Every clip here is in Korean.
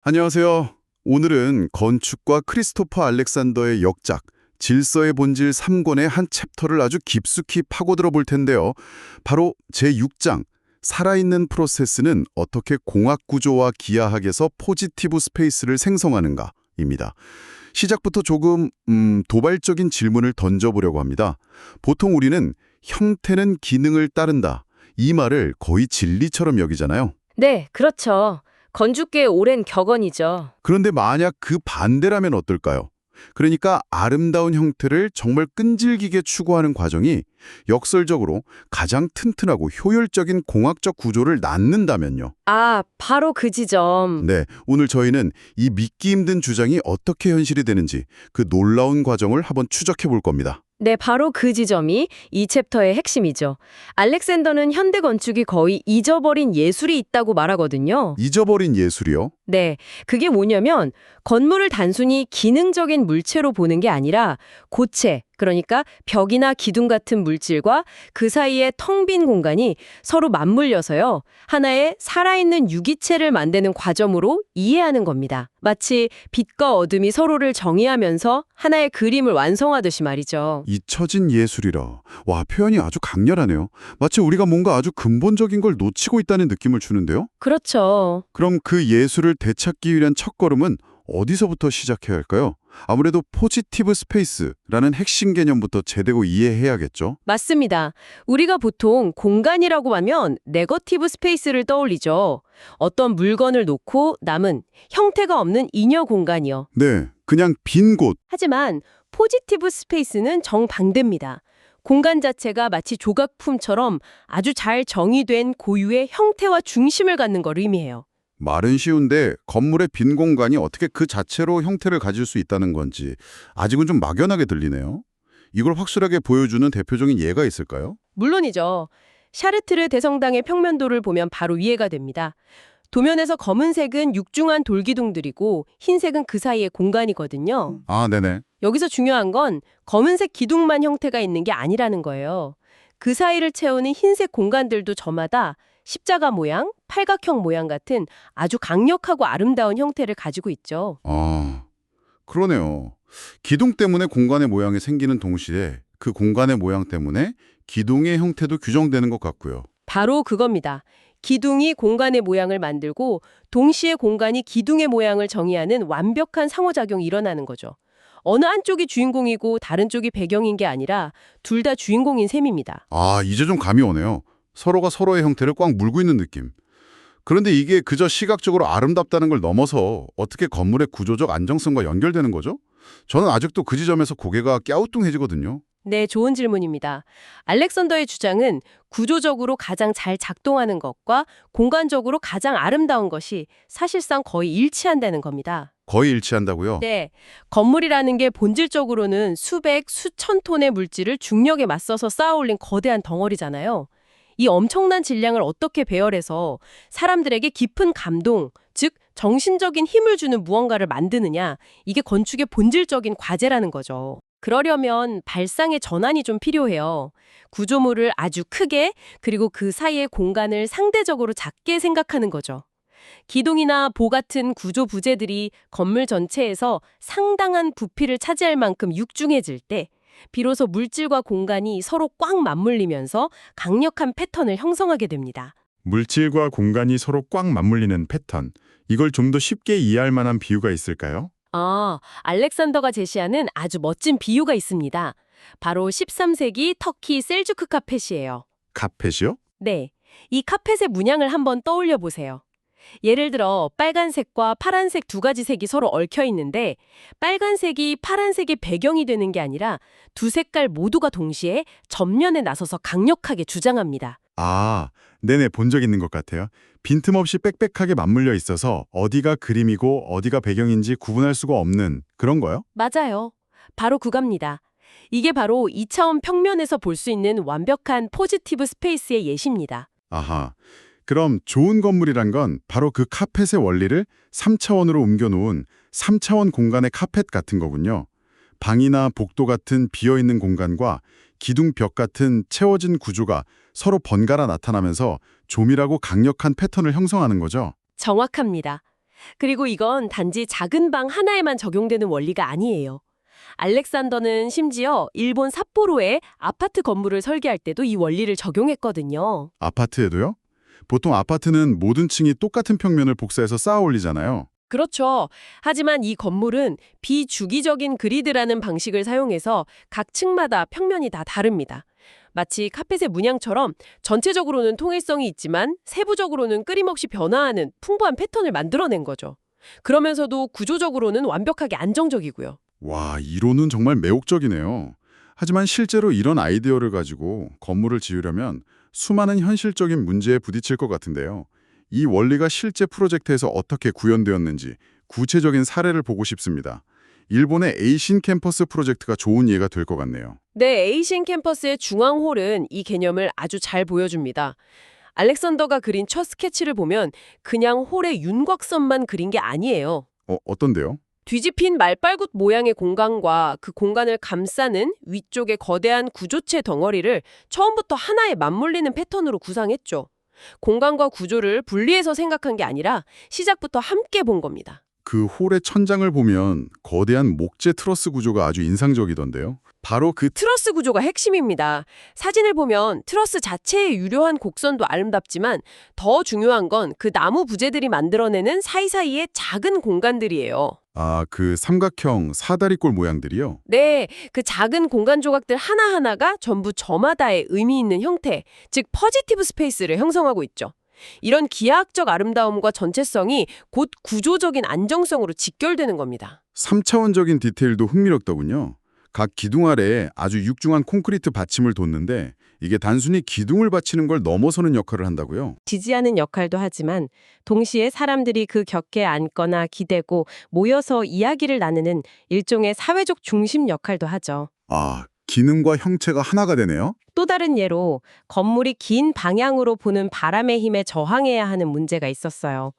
안녕하세요. 오늘은 건축가 크리스토퍼 알렉산더의 역작 질서의 본질 3권의 한 챕터를 아주 깊숙이 파고들어 볼 텐데요. 바로 제6장 살아있는 프로세스는 어떻게 공학 구조와 기하학에서 포지티브 스페이스를 생성하는가입니다. 시작부터 조금 도발적인 질문을 던져보려고 합니다. 보통 우리는 형태는 기능을 따른다. 이 말을 거의 진리처럼 여기잖아요. 네, 그렇죠. 건축계의 오랜 격언이죠. 그런데 만약 그 반대라면 어떨까요? 그러니까 아름다운 형태를 정말 끈질기게 추구하는 과정이 역설적으로 가장 튼튼하고 효율적인 공학적 구조를 낳는다면요. 바로 그 지점. 네, 오늘 저희는 이 믿기 힘든 주장이 어떻게 현실이 되는지 그 놀라운 과정을 한번 추적해 볼 겁니다. 네, 바로 그 지점이 이 챕터의 핵심이죠. 알렉산더는 현대 건축이 거의 잊어버린 예술이 있다고 말하거든요. 잊어버린 예술이요? 네, 그게 뭐냐면 건물을 단순히 기능적인 물체로 보는 게 아니라 고체, 그러니까 벽이나 기둥 같은 물질과 그 사이에 텅 빈 공간이 서로 맞물려서요. 하나의 살아있는 유기체를 만드는 과정으로 이해하는 겁니다. 마치 빛과 어둠이 서로를 정의하면서 하나의 그림을 완성하듯이 말이죠. 잊혀진 예술이라. 와, 표현이 아주 강렬하네요. 마치 우리가 뭔가 아주 근본적인 걸 놓치고 있다는 느낌을 주는데요? 그렇죠. 그럼 그 예술을 되찾기 위한 첫걸음은 어디서부터 시작해야 할까요? 아무래도 포지티브 스페이스라는 핵심 개념부터 제대로 이해해야겠죠? 맞습니다. 우리가 보통 공간이라고 하면 네거티브 스페이스를 떠올리죠. 어떤 물건을 놓고 남은 형태가 없는 잉여 공간이요. 네, 그냥 빈 곳. 하지만 포지티브 스페이스는 정반대입니다. 공간 자체가 마치 조각품처럼 아주 잘 정의된 고유의 형태와 중심을 갖는 걸 의미해요. 말은 쉬운데 건물의 빈 공간이 어떻게 그 자체로 형태를 가질 수 있다는 건지 아직은 좀 막연하게 들리네요. 이걸 확실하게 보여주는 대표적인 예가 있을까요? 물론이죠. 샤르트르 대성당의 평면도를 보면 바로 이해가 됩니다. 도면에서 검은색은 육중한 돌기둥들이고 흰색은 그 사이의 공간이거든요. 아, 네네. 여기서 중요한 건 검은색 기둥만 형태가 있는 게 아니라는 거예요. 그 사이를 채우는 흰색 공간들도 저마다 십자가 모양, 팔각형 모양 같은 아주 강력하고 아름다운 형태를 가지고 있죠. 아, 그러네요. 기둥 때문에 공간의 모양이 생기는 동시에 그 공간의 모양 때문에 기둥의 형태도 규정되는 것 같고요. 바로 그겁니다. 기둥이 공간의 모양을 만들고 동시에 공간이 기둥의 모양을 정의하는 완벽한 상호작용이 일어나는 거죠. 어느 한쪽이 주인공이고 다른 쪽이 배경인 게 아니라 둘 다 주인공인 셈입니다. 아, 이제 좀 감이 오네요. 서로가 서로의 형태를 꽉 물고 있는 느낌. 그런데 이게 그저 시각적으로 아름답다는 걸 넘어서 어떻게 건물의 구조적 안정성과 연결되는 거죠? 저는 아직도 그 지점에서 고개가 갸우뚱해지거든요. 네, 좋은 질문입니다. 알렉산더의 주장은 구조적으로 가장 잘 작동하는 것과 공간적으로 가장 아름다운 것이 사실상 거의 일치한다는 겁니다. 거의 일치한다고요? 네, 건물이라는 게 본질적으로는 수백, 수천 톤의 물질을 중력에 맞서서 쌓아올린 거대한 덩어리잖아요. 이 엄청난 질량을 어떻게 배열해서 사람들에게 깊은 감동, 즉 정신적인 힘을 주는 무언가를 만드느냐, 이게 건축의 본질적인 과제라는 거죠. 그러려면 발상의 전환이 좀 필요해요. 구조물을 아주 크게, 그리고 그 사이의 공간을 상대적으로 작게 생각하는 거죠. 기둥이나 보 같은 구조 부재들이 건물 전체에서 상당한 부피를 차지할 만큼 육중해질 때 비로소 물질과 공간이 서로 꽉 맞물리면서 강력한 패턴을 형성하게 됩니다. 물질과 공간이 서로 꽉 맞물리는 패턴. 이걸 좀 더 쉽게 이해할 만한 비유가 있을까요? 알렉산더가 제시하는 아주 멋진 비유가 있습니다. 바로 13세기 터키 셀주크 카펫이에요. 카펫이요? 네, 이 카펫의 문양을 한번 떠올려 보세요. 예를 들어 빨간색과 파란색 두 가지 색이 서로 얽혀 있는데 빨간색이 파란색의 배경이 되는 게 아니라 두 색깔 모두가 동시에 전면에 나서서 강력하게 주장합니다. 아, 네네, 본 적 있는 것 같아요. 빈틈없이 빽빽하게 맞물려 있어서 어디가 그림이고 어디가 배경인지 구분할 수가 없는 그런 거요? 맞아요. 바로 그겁니다. 이게 바로 2차원 평면에서 볼 수 있는 완벽한 포지티브 스페이스의 예시입니다. 아하. 그럼 좋은 건물이란 건 바로 그 카펫의 원리를 3차원으로 옮겨놓은 3차원 공간의 카펫 같은 거군요. 방이나 복도 같은 비어있는 공간과 기둥 벽 같은 채워진 구조가 서로 번갈아 나타나면서 조밀하고 강력한 패턴을 형성하는 거죠. 정확합니다. 그리고 이건 단지 작은 방 하나에만 적용되는 원리가 아니에요. 알렉산더는 심지어 일본 삿포로에 아파트 건물을 설계할 때도 이 원리를 적용했거든요. 아파트에도요? 보통 아파트는 모든 층이 똑같은 평면을 복사해서 쌓아 올리잖아요. 그렇죠. 하지만 이 건물은 비주기적인 그리드라는 방식을 사용해서 각 층마다 평면이 다 다릅니다. 마치 카펫의 문양처럼 전체적으로는 통일성이 있지만 세부적으로는 끊임없이 변화하는 풍부한 패턴을 만들어낸 거죠. 그러면서도 구조적으로는 완벽하게 안정적이고요. 와, 이론은 정말 매혹적이네요. 하지만 실제로 이런 아이디어를 가지고 건물을 지으려면 수많은 현실적인 문제에 부딪힐 것 같은데요. 이 원리가 실제 프로젝트에서 어떻게 구현되었는지 구체적인 사례를 보고 싶습니다. 일본의 에이신 캠퍼스 프로젝트가 좋은 예가 될 것 같네요. 네, 에이신 캠퍼스의 중앙홀은 이 개념을 아주 잘 보여줍니다. 알렉산더가 그린 첫 스케치를 보면 그냥 홀의 윤곽선만 그린 게 아니에요. 어떤데요? 뒤집힌 말발굽 모양의 공간과 그 공간을 감싸는 위쪽의 거대한 구조체 덩어리를 처음부터 하나에 맞물리는 패턴으로 구상했죠. 공간과 구조를 분리해서 생각한 게 아니라 시작부터 함께 본 겁니다. 그 홀의 천장을 보면 거대한 목재 트러스 구조가 아주 인상적이던데요. 바로 그 트러스 구조가 핵심입니다. 사진을 보면 트러스 자체의 유려한 곡선도 아름답지만 더 중요한 건 그 나무 부재들이 만들어내는 사이사이의 작은 공간들이에요. 그 삼각형 사다리꼴 모양들이요. 네, 그 작은 공간 조각들 하나하나가 전부 저마다의 의미 있는 형태, 즉 퍼지티브 스페이스를 형성하고 있죠. 이런 기하학적 아름다움과 전체성이 곧 구조적인 안정성으로 직결되는 겁니다. 3차원적인 디테일도 흥미롭더군요. 각 기둥 아래에 아주 육중한 콘크리트 받침을 뒀는데 이게 단순히 기둥을 받치는 걸 넘어서는 역할을 한다고요? 지지하는 역할도 하지만 동시에 사람들이 그 격에 앉거나 기대고 모여서 이야기를 나누는 일종의 사회적 중심 역할도 하죠. 기능과 형체가 하나가 되네요? 또 다른 예로 건물이 긴 방향으로 부는 바람의 힘에 저항해야 하는 문제가 있었어요.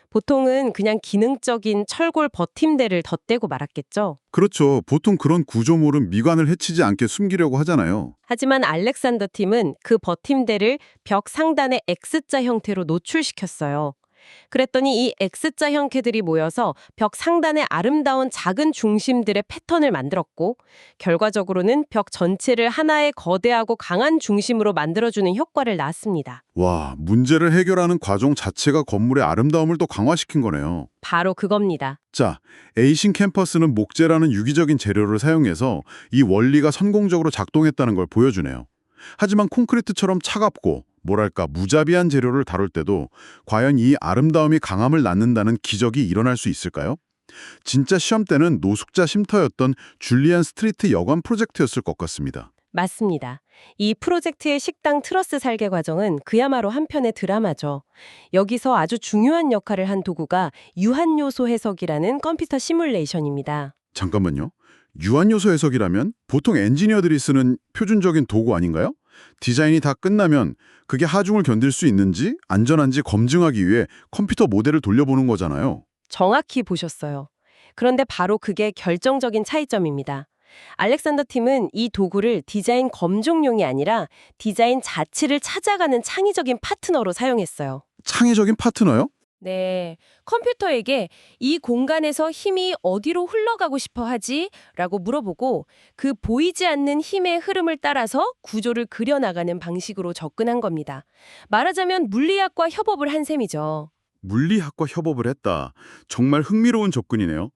보통은 그냥 기능적인 철골 버팀대를 덧대고 말았겠죠. 그렇죠. 보통 그런 구조물은 미관을 해치지 않게 숨기려고 하잖아요. 하지만 알렉산더 팀은 그 버팀대를 벽 상단의 X자 형태로 노출시켰어요. 그랬더니 이 X자 형태들이 모여서 벽 상단에 아름다운 작은 중심들의 패턴을 만들었고 결과적으로는 벽 전체를 하나의 거대하고 강한 중심으로 만들어주는 효과를 낳았습니다. 와, 문제를 해결하는 과정 자체가 건물의 아름다움을 더 강화시킨 거네요. 바로 그겁니다. 자, 에이신 캠퍼스는 목재라는 유기적인 재료를 사용해서 이 원리가 성공적으로 작동했다는 걸 보여주네요. 하지만 콘크리트처럼 차갑고 뭐랄까 무자비한 재료를 다룰 때도 과연 이 아름다움이 강함을 낳는다는 기적이 일어날 수 있을까요? 진짜 시험 때는 노숙자 쉼터였던 줄리안 스트리트 여관 프로젝트였을 것 같습니다. 맞습니다. 이 프로젝트의 식당 트러스 설계 과정은 그야말로 한편의 드라마죠. 여기서 아주 중요한 역할을 한 도구가 유한요소 해석이라는 컴퓨터 시뮬레이션입니다. 잠깐만요. 유한요소 해석이라면 보통 엔지니어들이 쓰는 표준적인 도구 아닌가요? 디자인이 다 끝나면 그게 하중을 견딜 수 있는지 안전한지 검증하기 위해 컴퓨터 모델을 돌려보는 거잖아요. 정확히 보셨어요. 그런데 바로 그게 결정적인 차이점입니다. 알렉산더 팀은 이 도구를 디자인 검증용이 아니라 디자인 자체를 찾아가는 창의적인 파트너로 사용했어요. 창의적인 파트너요? 네, 컴퓨터에게 이 공간에서 힘이 어디로 흘러가고 싶어 하지? 라고 물어보고 그 보이지 않는 힘의 흐름을 따라서 구조를 그려나가는 방식으로 접근한 겁니다. 말하자면 물리학과 협업을 한 셈이죠. 물리학과 협업을 했다. 정말 흥미로운 접근이네요.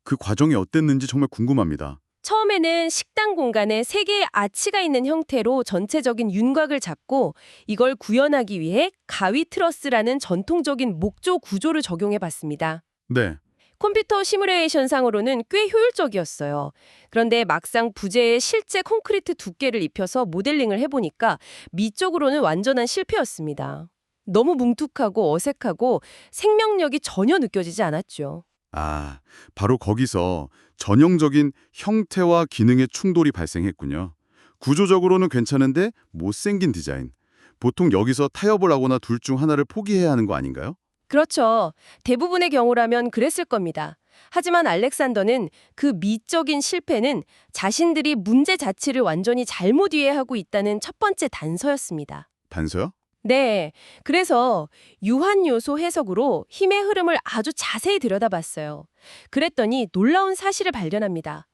그 과정이 어땠는지 정말 궁금합니다. 처음에는 식당 공간에 3개의 아치가 있는 형태로 전체적인 윤곽을 잡고 이걸 구현하기 위해 가위 트러스라는 전통적인 목조 구조를 적용해 봤습니다. 네. 컴퓨터 시뮬레이션상으로는 꽤 효율적이었어요. 그런데 막상 부재에 실제 콘크리트 두께를 입혀서 모델링을 해보니까 미적으로는 완전한 실패였습니다. 너무 뭉툭하고 어색하고 생명력이 전혀 느껴지지 않았죠. 바로 거기서 전형적인 형태와 기능의 충돌이 발생했군요. 구조적으로는 괜찮은데 못생긴 디자인. 보통 여기서 타협을 하거나 둘 중 하나를 포기해야 하는 거 아닌가요? 그렇죠. 대부분의 경우라면 그랬을 겁니다. 하지만 알렉산더는 그 미적인 실패는 자신들이 문제 자체를 완전히 잘못 이해하고 있다는 첫 번째 단서였습니다. 단서요? 네, 그래서 유한 요소 해석으로 힘의 흐름을 아주 자세히 들여다봤어요. 그랬더니 놀라운 사실을 발견합니다.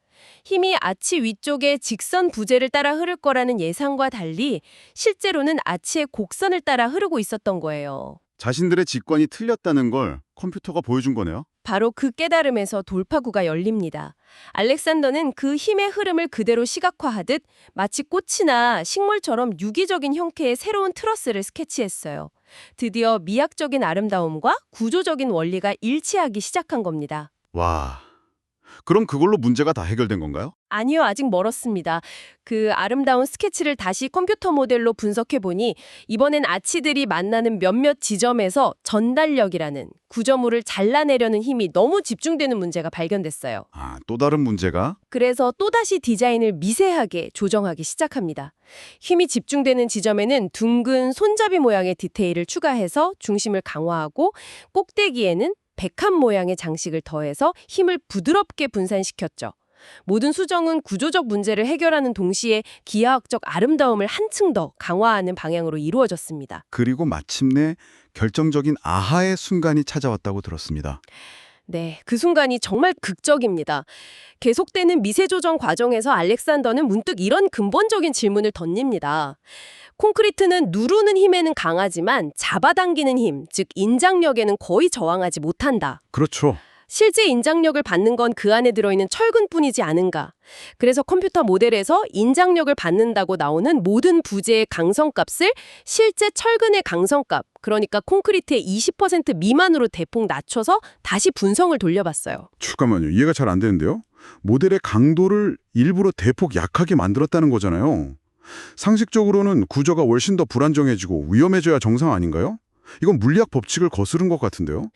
힘이 아치 위쪽의 직선 부재를 따라 흐를 거라는 예상과 달리 실제로는 아치의 곡선을 따라 흐르고 있었던 거예요. 자신들의 직관이 틀렸다는 걸 컴퓨터가 보여준 거네요. 바로 그 깨달음에서 돌파구가 열립니다. 알렉산더는 그 힘의 흐름을 그대로 시각화하듯 마치 꽃이나 식물처럼 유기적인 형태의 새로운 트러스를 스케치했어요. 드디어 미학적인 아름다움과 구조적인 원리가 일치하기 시작한 겁니다. 와, 그럼 그걸로 문제가 다 해결된 건가요? 아니요, 아직 멀었습니다. 그 아름다운 스케치를 다시 컴퓨터 모델로 분석해보니 이번엔 아치들이 만나는 몇몇 지점에서 전달력이라는 구조물을 잘라내려는 힘이 너무 집중되는 문제가 발견됐어요. 아, 또 다른 문제가? 그래서 또다시 디자인을 미세하게 조정하기 시작합니다. 힘이 집중되는 지점에는 둥근 손잡이 모양의 디테일을 추가해서 중심을 강화하고 꼭대기에는 백합 모양의 장식을 더해서 힘을 부드럽게 분산시켰죠. 모든 수정은 구조적 문제를 해결하는 동시에 기하학적 아름다움을 한층 더 강화하는 방향으로 이루어졌습니다. 그리고 마침내 결정적인 아하의 순간이 찾아왔다고 들었습니다. 네, 그 순간이 정말 극적입니다. 계속되는 미세 조정 과정에서 알렉산더는 문득 이런 근본적인 질문을 던집니다. 콘크리트는 누르는 힘에는 강하지만 잡아당기는 힘, 즉 인장력에는 거의 저항하지 못한다. 그렇죠. 실제 인장력을 받는 건 그 안에 들어있는 철근뿐이지 않은가. 그래서 컴퓨터 모델에서 인장력을 받는다고 나오는 모든 부재의 강성값을 실제 철근의 강성값, 그러니까 콘크리트의 20% 미만으로 대폭 낮춰서 다시 분성을 돌려봤어요. 잠깐만요. 이해가 잘 안 되는데요. 모델의 강도를 일부러 대폭 약하게 만들었다는 거잖아요. 상식적으로는 구조가 훨씬 더 불안정해지고 위험해져야 정상 아닌가요? 이건 물리학 법칙을 거스른 것 같은데요.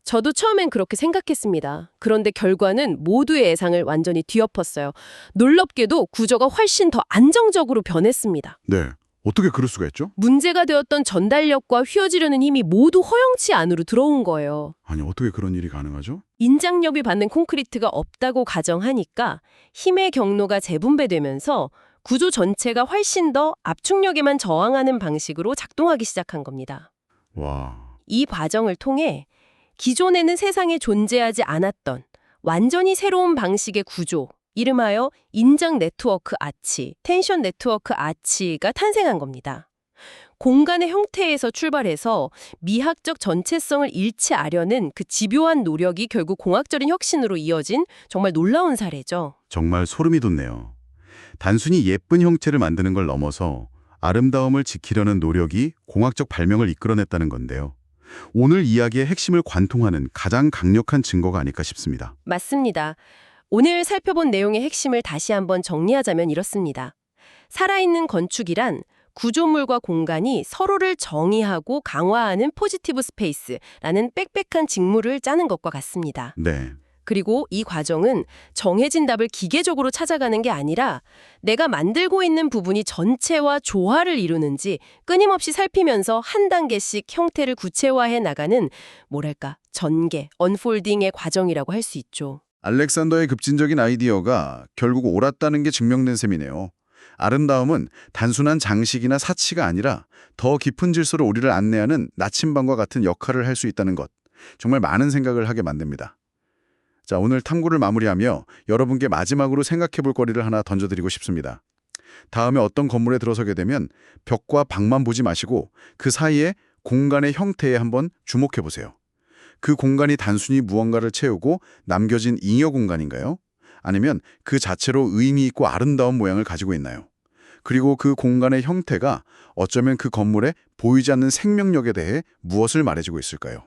저도 처음엔 그렇게 생각했습니다. 그런데 결과는 모두의 예상을 완전히 뒤엎었어요. 놀랍게도 구조가 훨씬 더 안정적으로 변했습니다. 네. 어떻게 그럴 수가 있죠? 문제가 되었던 전달력과 휘어지려는 힘이 모두 허용치 안으로 들어온 거예요. 아니, 어떻게 그런 일이 가능하죠? 인장력이 받는 콘크리트가 없다고 가정하니까 힘의 경로가 재분배되면서 구조 전체가 훨씬 더 압축력에만 저항하는 방식으로 작동하기 시작한 겁니다. 와, 이 과정을 통해 기존에는 세상에 존재하지 않았던 완전히 새로운 방식의 구조, 이름하여 인장 네트워크 아치, 텐션 네트워크 아치가 탄생한 겁니다. 공간의 형태에서 출발해서 미학적 전체성을 일치하려는 그 집요한 노력이 결국 공학적인 혁신으로 이어진 정말 놀라운 사례죠. 정말 소름이 돋네요. 단순히 예쁜 형체를 만드는 걸 넘어서 아름다움을 지키려는 노력이 공학적 발명을 이끌어냈다는 건데요. 오늘 이야기의 핵심을 관통하는 가장 강력한 증거가 아닐까 싶습니다. 맞습니다. 오늘 살펴본 내용의 핵심을 다시 한번 정리하자면 이렇습니다. 살아있는 건축이란 구조물과 공간이 서로를 정의하고 강화하는 포지티브 스페이스라는 빽빽한 직무를 짜는 것과 같습니다. 네. 그리고 이 과정은 정해진 답을 기계적으로 찾아가는 게 아니라 내가 만들고 있는 부분이 전체와 조화를 이루는지 끊임없이 살피면서 한 단계씩 형태를 구체화해 나가는 뭐랄까 전개, 언폴딩의 과정이라고 할 수 있죠. 알렉산더의 급진적인 아이디어가 결국 옳았다는 게 증명된 셈이네요. 아름다움은 단순한 장식이나 사치가 아니라 더 깊은 질서로 우리를 안내하는 나침반과 같은 역할을 할 수 있다는 것. 정말 많은 생각을 하게 만듭니다. 자, 오늘 탐구를 마무리하며 여러분께 마지막으로 생각해 볼 거리를 하나 던져드리고 싶습니다. 다음에 어떤 건물에 들어서게 되면 벽과 방만 보지 마시고 그 사이에 공간의 형태에 한번 주목해 보세요. 그 공간이 단순히 무언가를 채우고 남겨진 잉여 공간인가요? 아니면 그 자체로 의미 있고 아름다운 모양을 가지고 있나요? 그리고 그 공간의 형태가 어쩌면 그 건물의 보이지 않는 생명력에 대해 무엇을 말해주고 있을까요?